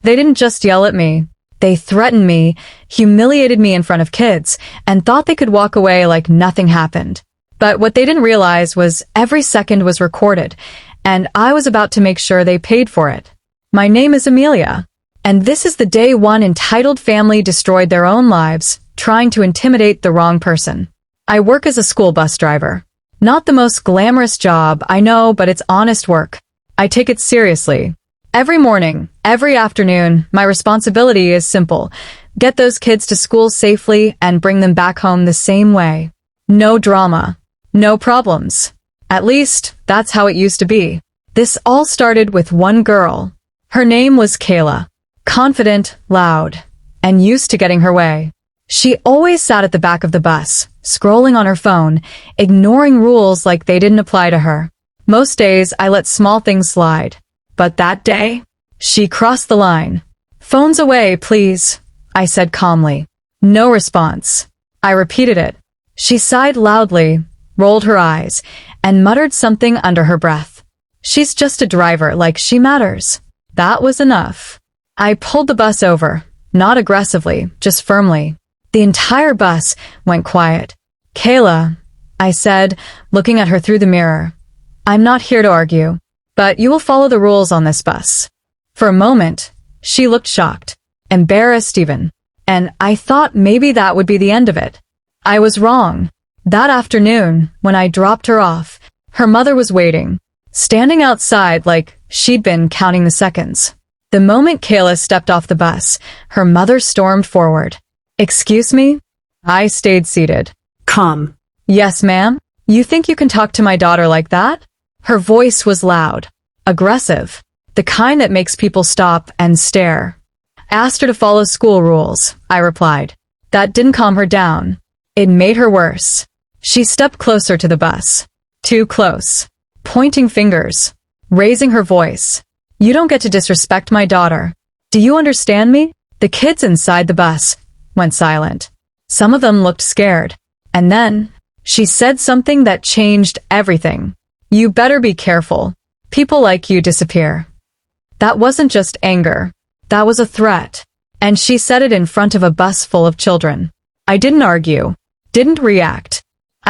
They didn't just yell at me. They threatened me, humiliated me in front of kids, and thought they could walk away like nothing happened. But what they didn't realize was every second was recorded, and I was about to make sure they paid for it. My name is Amelia, and this is the day one entitled family destroyed their own lives, trying to intimidate the wrong person. I work as a school bus driver. Not the most glamorous job, I know, but it's honest work. I take it seriously. Every morning, every afternoon, my responsibility is simple. Get those kids to school safely and bring them back home the same way. No drama. No problems. At least, that's how it used to be. This all started with one girl. Her name was Kayla. Confident, loud, and used to getting her way. She always sat at the back of the bus, scrolling on her phone, ignoring rules like they didn't apply to her. Most days, I let small things slide. But that day, she crossed the line. "Phones away, please," I said calmly. No response. I repeated it. She sighed loudly, rolled her eyes, and muttered something under her breath. She's just a driver, like she matters. That was enough. I pulled the bus over, not aggressively, just firmly. The entire bus went quiet. "Kayla," I said, looking at her through the mirror. "I'm not here to argue, but you will follow the rules on this bus." For a moment, she looked shocked, embarrassed even, and I thought maybe that would be the end of it. I was wrong. That afternoon, when I dropped her off, her mother was waiting, standing outside like she'd been counting the seconds. The moment Kayla stepped off the bus, her mother stormed forward. "Excuse me?" I stayed seated. "Come." "Yes, ma'am? You think you can talk to my daughter like that?" Her voice was loud, aggressive, the kind that makes people stop and stare. "I asked her to follow school rules," I replied. That didn't calm her down. It made her worse. She stepped closer to the bus. Too close. Pointing fingers. Raising her voice. "You don't get to disrespect my daughter. Do you understand me?" The kids inside the bus went silent. Some of them looked scared. And then, she said something that changed everything. "You better be careful. People like you disappear." That wasn't just anger. That was a threat. And she said it in front of a bus full of children. I didn't argue. Didn't react.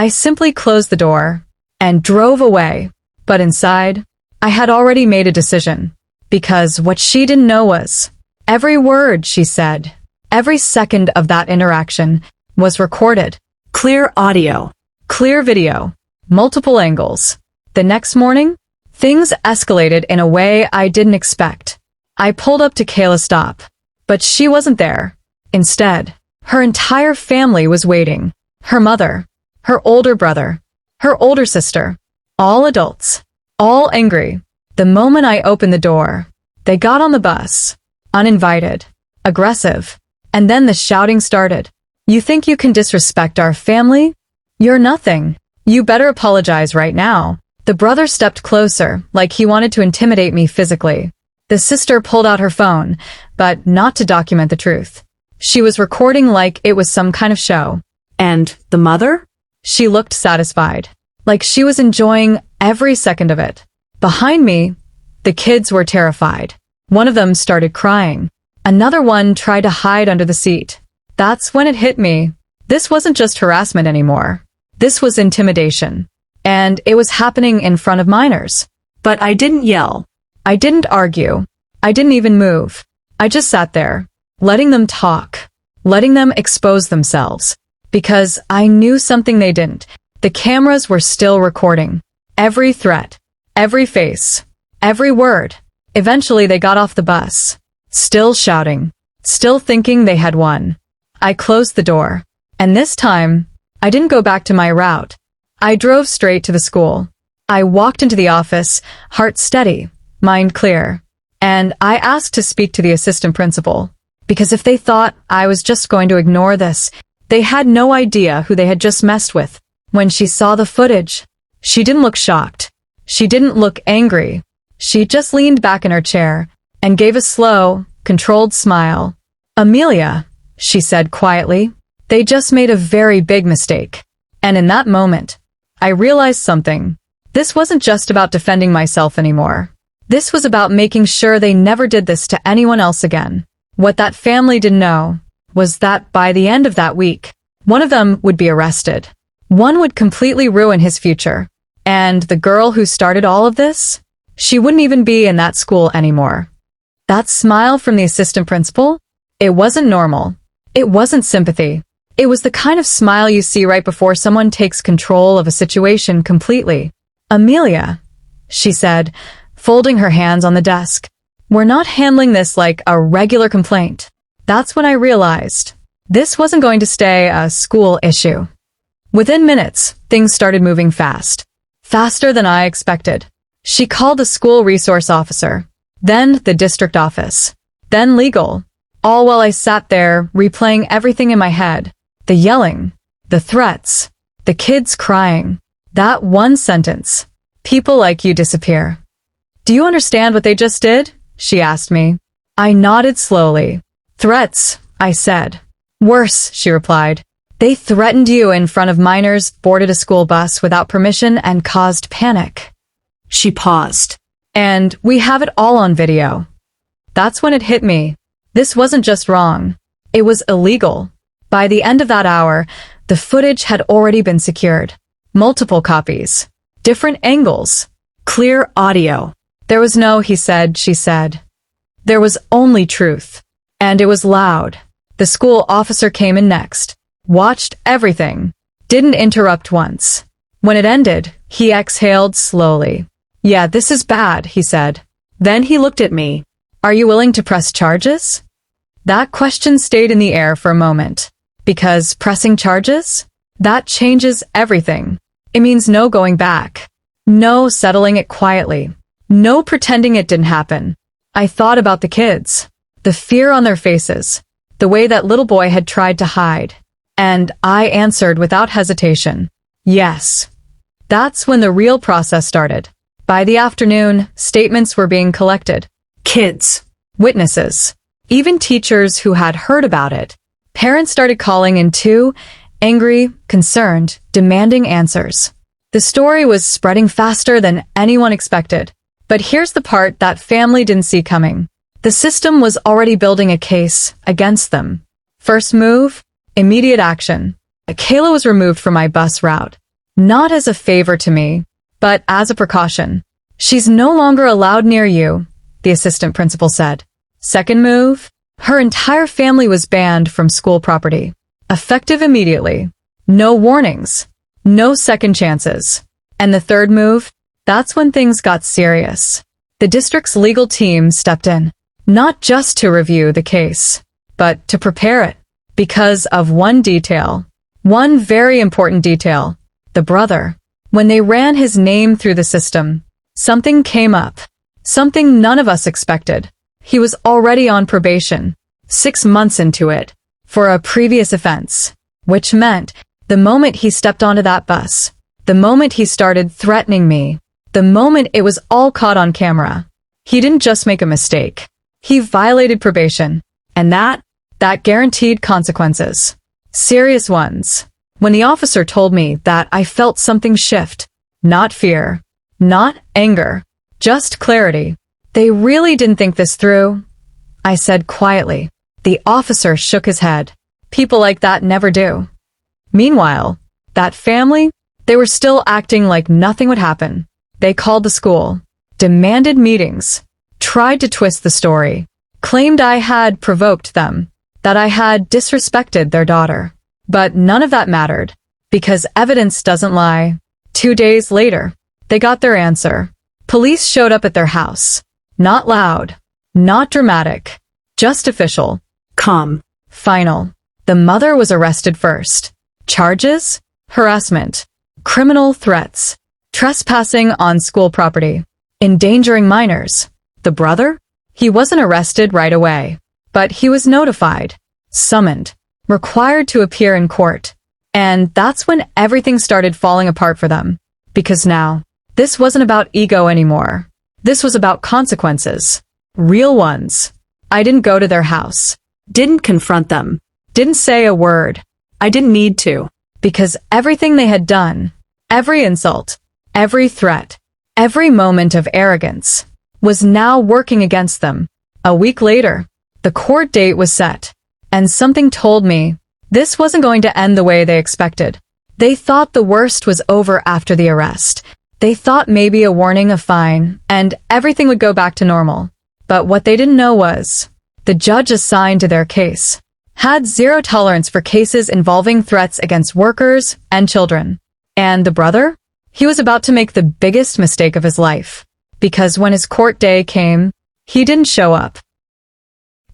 I simply closed the door and drove away. But inside, I had already made a decision. Because what she didn't know was, every word she said, every second of that interaction was recorded. Clear audio. Clear video. Multiple angles. The next morning, things escalated in a way I didn't expect. I pulled up to Kayla's stop. But she wasn't there. Instead, her entire family was waiting. Her mother, her older brother, her older sister. All adults. All angry. The moment I opened the door, they got on the bus. Uninvited. Aggressive. And then the shouting started. "You think you can disrespect our family? You're nothing. You better apologize right now." The brother stepped closer, like he wanted to intimidate me physically. The sister pulled out her phone, but not to document the truth. She was recording like it was some kind of show. "And the mother?" She looked satisfied, like she was enjoying every second of it. Behind me, the kids were terrified. One of them started crying. Another one tried to hide under the seat. That's when it hit me. This wasn't just harassment anymore. This was intimidation. And it was happening in front of minors. But I didn't yell. I didn't argue. I didn't even move. I just sat there, letting them talk, letting them expose themselves. Because I knew something they didn't. The cameras were still recording. Every threat, every face, every word. Eventually they got off the bus, still shouting, still thinking they had won. I closed the door. And this time, I didn't go back to my route. I drove straight to the school. I walked into the office, heart steady, mind clear. And I asked to speak to the assistant principal. Because if they thought I was just going to ignore this, they had no idea who they had just messed with. When she saw the footage, she didn't look shocked. She didn't look angry. She just leaned back in her chair and gave a slow, controlled smile. "Amelia," she said quietly, "they just made a very big mistake." And in that moment, I realized something. This wasn't just about defending myself anymore. This was about making sure they never did this to anyone else again. What that family didn't know was that by the end of that week, one of them would be arrested. One would completely ruin his future. And the girl who started all of this? She wouldn't even be in that school anymore. That smile from the assistant principal? It wasn't normal. It wasn't sympathy. It was the kind of smile you see right before someone takes control of a situation completely. "Amelia," she said, folding her hands on the desk. "We're not handling this like a regular complaint." That's when I realized this wasn't going to stay a school issue. Within minutes, things started moving fast. Faster than I expected. She called the school resource officer, then the district office, then legal, all while I sat there replaying everything in my head. The yelling, the threats, the kids crying, that one sentence, "People like you disappear." "Do you understand what they just did?" she asked me. I nodded slowly. "Threats," I said. "Worse," she replied. "They threatened you in front of minors, boarded a school bus without permission, and caused panic." She paused. "And we have it all on video." That's when it hit me. This wasn't just wrong. It was illegal. By the end of that hour, the footage had already been secured. Multiple copies. Different angles. Clear audio. There was no he said, she said. There was only truth. And it was loud. The school officer came in next. Watched everything. Didn't interrupt once. When it ended, he exhaled slowly. "Yeah, this is bad," he said. Then he looked at me. "Are you willing to press charges?" That question stayed in the air for a moment. Because pressing charges? That changes everything. It means no going back. No settling it quietly. No pretending it didn't happen. I thought about the kids. The fear on their faces. The way that little boy had tried to hide. And I answered without hesitation. Yes. That's when the real process started. By the afternoon, statements were being collected. Kids. Witnesses. Even teachers who had heard about it. Parents started calling in too, angry, concerned, demanding answers. The story was spreading faster than anyone expected. But here's the part that family didn't see coming. The system was already building a case against them. First move, immediate action. Kayla was removed from my bus route. Not as a favor to me, but as a precaution. "She's no longer allowed near you," the assistant principal said. Second move, her entire family was banned from school property. Effective immediately. No warnings. No second chances. And the third move, that's when things got serious. The district's legal team stepped in. Not just to review the case, but to prepare it. Because of one detail. One very important detail. The brother. When they ran his name through the system, something came up. Something none of us expected. He was already on probation. 6 months into it. For a previous offense. Which meant, the moment he stepped onto that bus, the moment he started threatening me, the moment it was all caught on camera, he didn't just make a mistake. He violated probation. And that guaranteed consequences. Serious ones. When the officer told me that, I felt something shift. Not fear. Not anger. Just clarity. They really didn't think this through, I said quietly. The officer shook his head. People like that never do. Meanwhile, that family, they were still acting like nothing would happen. They called the school, demanded meetings, tried to twist the story, claimed I had provoked them, that I had disrespected their daughter. But none of that mattered, because evidence doesn't lie. 2 days later, they got their answer. Police showed up at their house. Not loud, not dramatic, just official. Calm. Final. The mother was arrested first. Charges? Harassment. Criminal threats. Trespassing on school property. Endangering minors. The brother? He wasn't arrested right away. But he was notified. Summoned. Required to appear in court. And that's when everything started falling apart for them. Because now, this wasn't about ego anymore. This was about consequences. Real ones. I didn't go to their house. Didn't confront them. Didn't say a word. I didn't need to. Because everything they had done, every insult, every threat, every moment of arrogance, was now working against them. A week later, the court date was set, and something told me this wasn't going to end the way they expected. They thought the worst was over after the arrest. They thought maybe a warning, a fine, and everything would go back to normal. But what they didn't know was, the judge assigned to their case had zero tolerance for cases involving threats against workers and children. And the brother? He was about to make the biggest mistake of his life, because when his court day came, he didn't show up.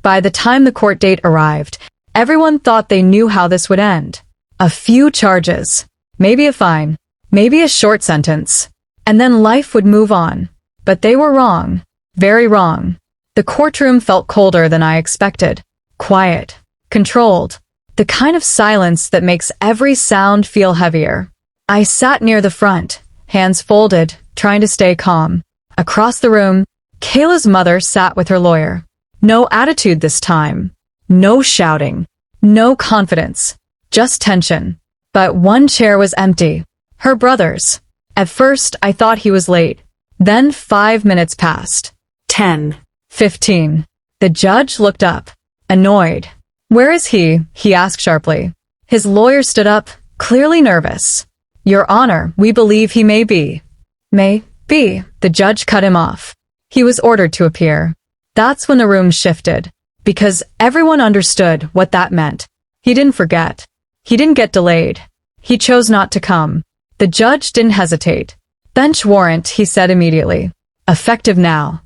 By the time the court date arrived, everyone thought they knew how this would end. A few charges, maybe a fine, maybe a short sentence, and then life would move on. But they were wrong, very wrong. The courtroom felt colder than I expected. Quiet, controlled, the kind of silence that makes every sound feel heavier. I sat near the front, hands folded, trying to stay calm. Across the room, Kayla's mother sat with her lawyer. No attitude this time. No shouting. No confidence. Just tension. But one chair was empty. Her brother's. At first, I thought he was late. Then 5 minutes passed. 10. 15. The judge looked up, annoyed. "Where is he?" he asked sharply. His lawyer stood up, clearly nervous. "Your Honor, we believe he may be." "May be," the judge cut him off. He was ordered to appear. That's when the room shifted, because everyone understood what that meant. He didn't forget. He didn't get delayed. He chose not to come. The judge didn't hesitate. "Bench warrant," he said immediately. "Effective now."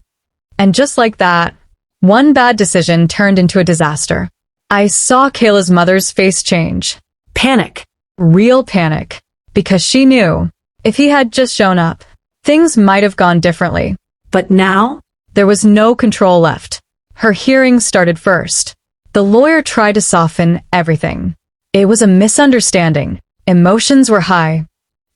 And just like that, one bad decision turned into a disaster. I saw Kayla's mother's face change. Panic. Real panic. Because she knew, if he had just shown up, things might have gone differently. But now? There was no control left. Her hearing started first. The lawyer tried to soften everything. It was a misunderstanding. Emotions were high.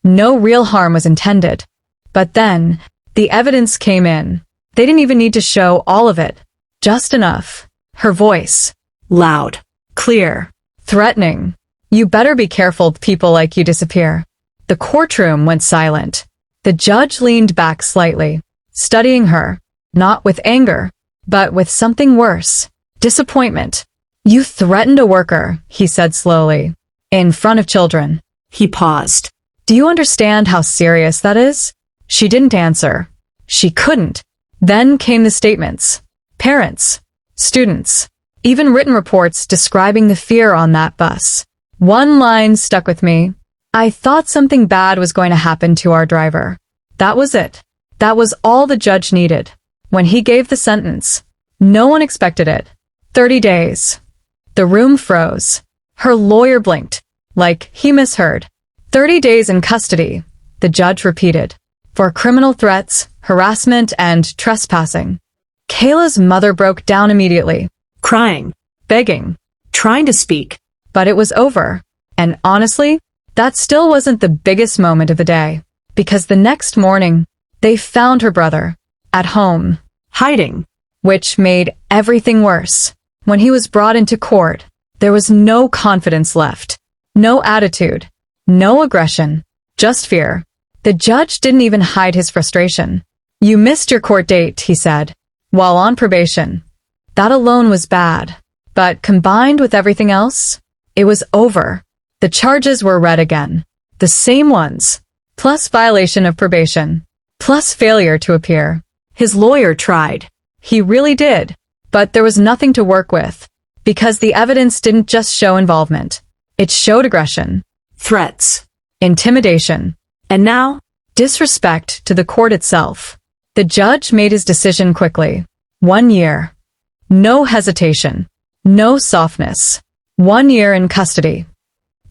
No real harm was intended. But then, the evidence came in. They didn't even need to show all of it. Just enough. Her voice. Loud. Clear. Threatening. "You better be careful, people like you disappear." The courtroom went silent. The judge leaned back slightly, studying her, not with anger, but with something worse. Disappointment. "You threatened a worker," he said slowly, "in front of children." He paused. "Do you understand how serious that is?" She didn't answer. She couldn't. Then came the statements. Parents, students, even written reports describing the fear on that bus. One line stuck with me. "I thought something bad was going to happen to our driver." That was it. That was all the judge needed. When he gave the sentence, no one expected it. 30 days. The room froze. Her lawyer blinked, like he misheard. 30 days in custody, the judge repeated, for criminal threats, harassment, and trespassing. Kayla's mother broke down immediately. Crying. Begging. Trying to speak. But it was over. And honestly, that still wasn't the biggest moment of the day. Because the next morning, they found her brother. At home. Hiding. Which made everything worse. When he was brought into court, there was no confidence left. No attitude. No aggression. Just fear. The judge didn't even hide his frustration. "You missed your court date," he said, while on probation. That alone was bad. But combined with everything else, it was over. The charges were read again. The same ones. Plus violation of probation. Plus failure to appear. His lawyer tried. He really did. But there was nothing to work with. Because the evidence didn't just show involvement. It showed aggression. Threats. Intimidation. And now? Disrespect to the court itself. The judge made his decision quickly. 1 year. No hesitation. No softness. 1 year in custody.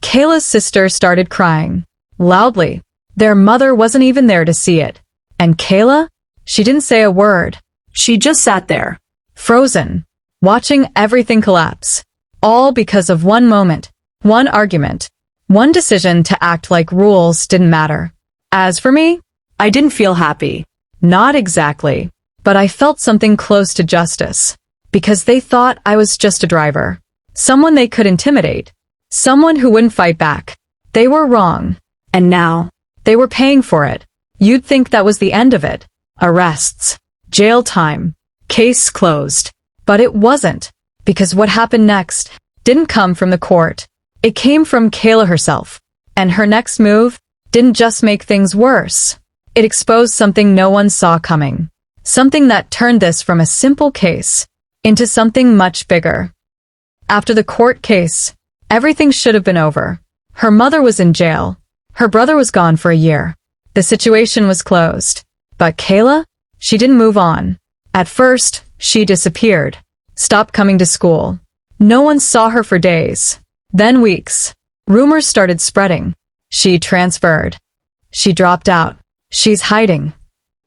Kayla's sister started crying. Loudly. Their mother wasn't even there to see it. And Kayla? She didn't say a word. She just sat there. Frozen. Watching everything collapse. All because of one moment. One argument. One decision to act like rules didn't matter. As for me, I didn't feel happy. Not exactly. But I felt something close to justice. Because they thought I was just a driver. Someone they could intimidate. Someone who wouldn't fight back. They were wrong. And now? They were paying for it. You'd think that was the end of it. Arrests. Jail time. Case closed. But it wasn't, because what happened next didn't come from the court. It came from Kayla herself. And her next move didn't just make things worse. It exposed something no one saw coming. Something that turned this from a simple case into something much bigger. After the court case, everything should have been over. Her mother was in jail. Her brother was gone for a year. The situation was closed. But Kayla? She didn't move on. At first, she disappeared. Stopped coming to school. No one saw her for days. Then weeks. Rumors started spreading. She transferred. She dropped out. She's hiding.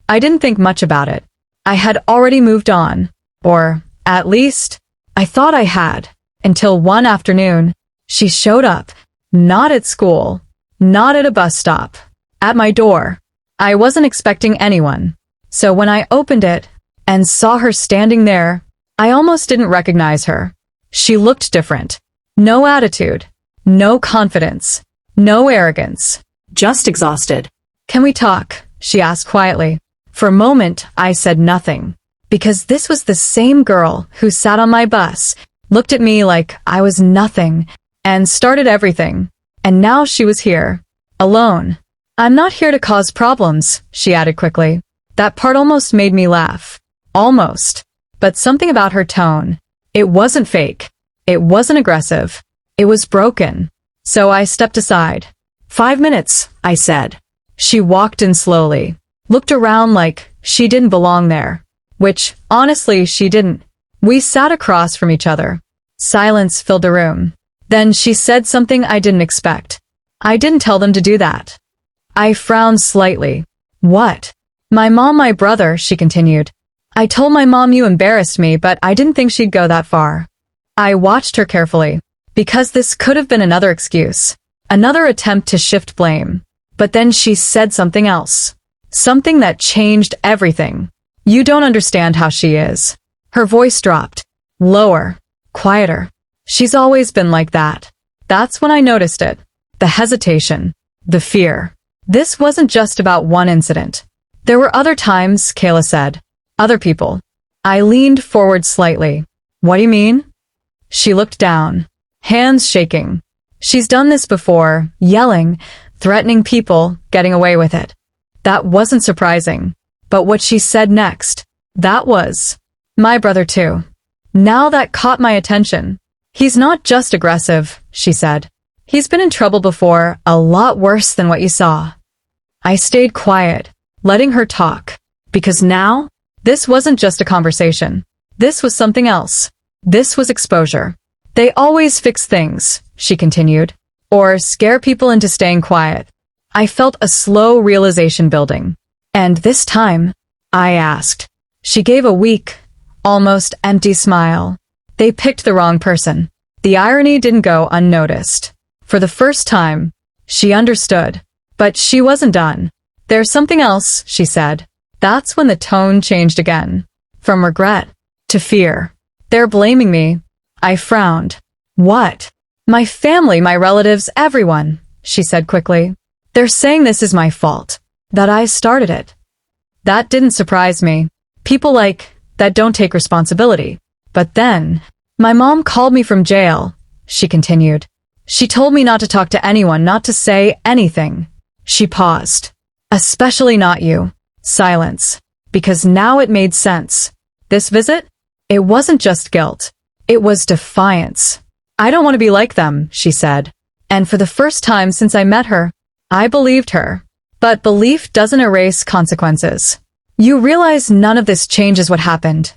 I didn't think much about it. I had already moved on. Or, at least, I thought I had. Until one afternoon, she showed up. Not at school. Not at a bus stop. At my door. I wasn't expecting anyone. So when I opened it and saw her standing there, I almost didn't recognize her. She looked different. No attitude. No confidence. No arrogance. Just exhausted. Can we talk? She asked quietly. For a moment, I said nothing. Because this was the same girl who sat on my bus, looked at me like I was nothing, and started everything. And now she was here. Alone. I'm not here to cause problems, she added quickly. That part almost made me laugh. Almost. But something about her tone. It wasn't fake. It wasn't aggressive. It was broken. So I stepped aside. 5 minutes, I said. She walked in slowly. Looked around like she didn't belong there. Which, honestly, she didn't. We sat across from each other. Silence filled the room. Then she said something I didn't expect. I didn't tell them to do that. I frowned slightly. What? My mom, my brother, she continued. I told my mom you embarrassed me, but I didn't think she'd go that far. I watched her carefully, because this could have been another excuse. Another attempt to shift blame. But then she said something else. Something that changed everything. You don't understand how she is. Her voice dropped. Lower. Quieter. She's always been like that. That's when I noticed it. The hesitation. The fear. This wasn't just about one incident. There were other times, Kayla said. Other people. I leaned forward slightly. What do you mean? She looked down. Hands shaking. She's done this before, yelling, threatening people, getting away with it. That wasn't surprising. But what she said next, that was. My brother too. Now that caught my attention. He's not just aggressive, she said. He's been in trouble before, a lot worse than what you saw. I stayed quiet, letting her talk. Because now, this wasn't just a conversation. This was something else. This was exposure. They always fix things, she continued. Or scare people into staying quiet. I felt a slow realization building. And this time, I asked. She gave a weak, almost empty smile. They picked the wrong person. The irony didn't go unnoticed. For the first time, she understood. But she wasn't done. There's something else, she said. That's when the tone changed again. From regret to fear. They're blaming me. I frowned. What? My family, my relatives, everyone, she said quickly. They're saying this is my fault. That I started it. That didn't surprise me. People like that don't take responsibility. But then, my mom called me from jail, she continued. She told me not to talk to anyone, not to say anything. She paused. Especially not you. Silence. Because now it made sense. This visit? It wasn't just guilt. It was defiance. I don't want to be like them, she said. And for the first time since I met her, I believed her. But belief doesn't erase consequences. You realize none of this changes what happened,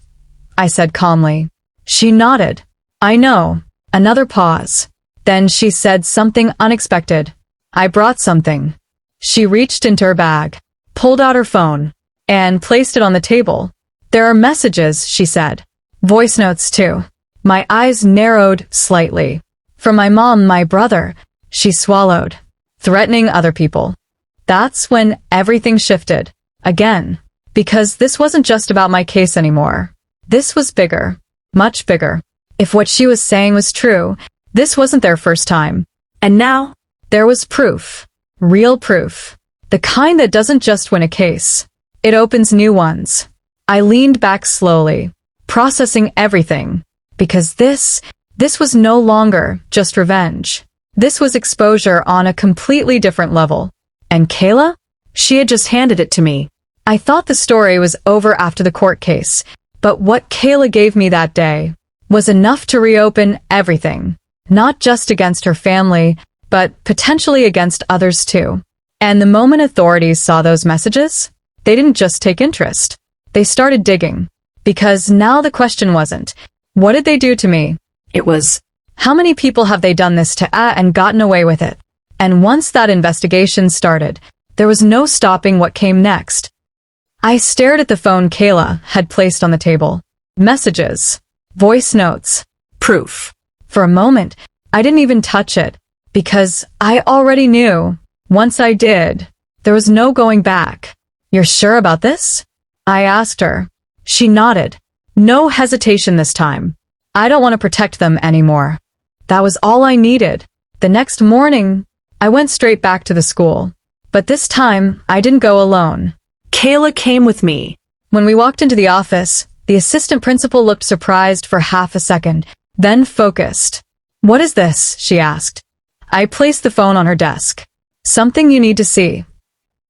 I said calmly. She nodded. I know. Another pause. Then she said something unexpected. I brought something. She reached into her bag, pulled out her phone, and placed it on the table. There are messages, she said. Voice notes too. My eyes narrowed slightly. From my mom, my brother, she swallowed. Threatening other people. That's when everything shifted. Again. Because this wasn't just about my case anymore. This was bigger. Much bigger. If what she was saying was true, this wasn't their first time. And now, there was proof. Real proof. The kind that doesn't just win a case. It opens new ones. I leaned back slowly, processing everything, because this was no longer just revenge. This was exposure on a completely different level. And Kayla? She had just handed it to me. I thought the story was over after the court case, but what Kayla gave me that day was enough to reopen everything, not just against her family, but potentially against others too. And the moment authorities saw those messages, they didn't just take interest. They started digging. Because now the question wasn't, what did they do to me? It was, how many people have they done this to and gotten away with it? And once that investigation started, there was no stopping what came next. I stared at the phone Kayla had placed on the table. Messages, voice notes, proof. For a moment, I didn't even touch it, because I already knew. Once I did, there was no going back. You're sure about this? I asked her. She nodded. No hesitation this time. I don't want to protect them anymore. That was all I needed. The next morning, I went straight back to the school. But this time, I didn't go alone. Kayla came with me. When we walked into the office, the assistant principal looked surprised for half a second, then focused. What is this? She asked. I placed the phone on her desk. Something you need to see.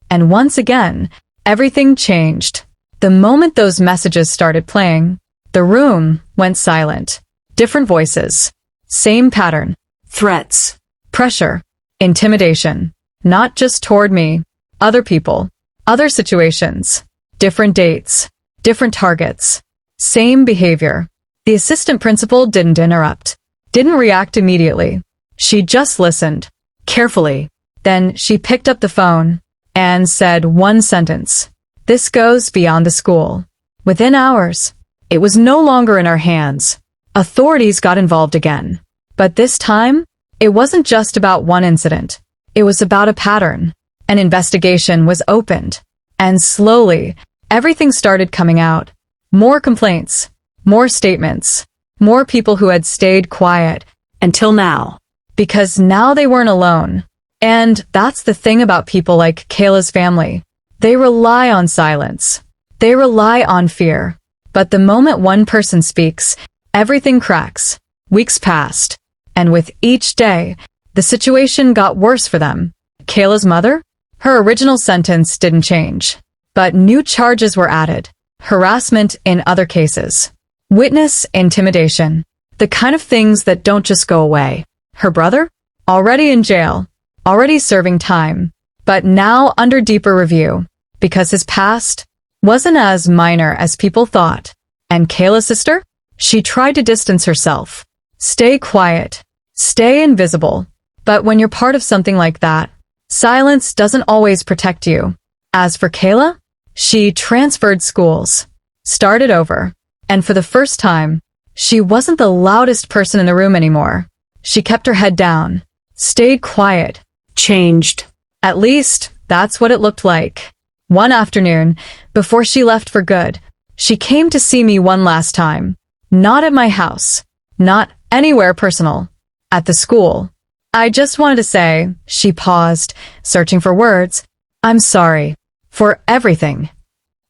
And once again, everything changed. The moment those messages started playing, the room went silent. Different voices. Same pattern. Threats. Pressure. Intimidation. Not just toward me. Other people. Other situations. Different dates. Different targets. Same behavior. The assistant principal didn't interrupt. Didn't react immediately. She just listened. Carefully. Then she picked up the phone and said one sentence. This goes beyond the school. Within hours, it was no longer in our hands. Authorities got involved again. But this time, it wasn't just about one incident. It was about a pattern. An investigation was opened. And slowly, everything started coming out. More complaints. More statements. More people who had stayed quiet. Until now. Because now they weren't alone. And that's the thing about people like Kayla's family. They rely on silence. They rely on fear. But the moment one person speaks, everything cracks. Weeks passed. And with each day, the situation got worse for them. Kayla's mother? Her original sentence didn't change. But new charges were added. Harassment in other cases. Witness intimidation. The kind of things that don't just go away. Her brother? Already in jail. Already serving time. But now under deeper review. Because his past wasn't as minor as people thought. And Kayla's sister? She tried to distance herself. Stay quiet. Stay invisible. But when you're part of something like that, silence doesn't always protect you. As for Kayla, she transferred schools. Started over. And for the first time, she wasn't the loudest person in the room anymore. She kept her head down. Stayed quiet. Changed. At least, that's what it looked like. One afternoon, before she left for good, she came to see me one last time. Not at my house. Not anywhere personal. At the school. I just wanted to say, she paused, searching for words, I'm sorry. For everything.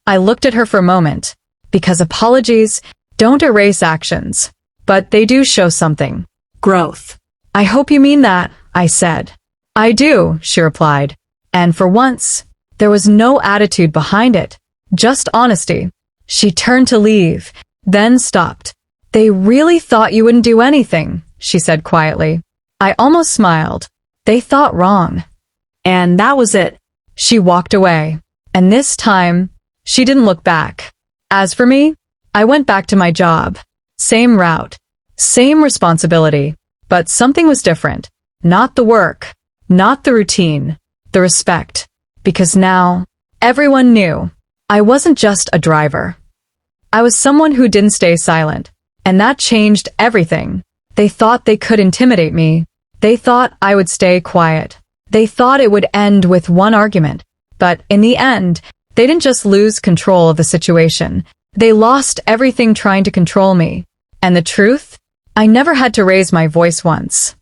I looked at her for a moment. Because apologies don't erase actions. But they do show something. Growth. I hope you mean that, I said. I do, she replied. And for once, there was no attitude behind it. Just honesty. She turned to leave, then stopped. They really thought you wouldn't do anything, she said quietly. I almost smiled. They thought wrong. And that was it. She walked away. And this time, she didn't look back. As for me, I went back to my job. Same route. Same responsibility. But something was different. Not the work. Not the routine. The respect. Because now, everyone knew. I wasn't just a driver. I was someone who didn't stay silent. And that changed everything. They thought they could intimidate me. They thought I would stay quiet. They thought it would end with one argument. But in the end, they didn't just lose control of the situation. They lost everything trying to control me. And the truth? I never had to raise my voice once.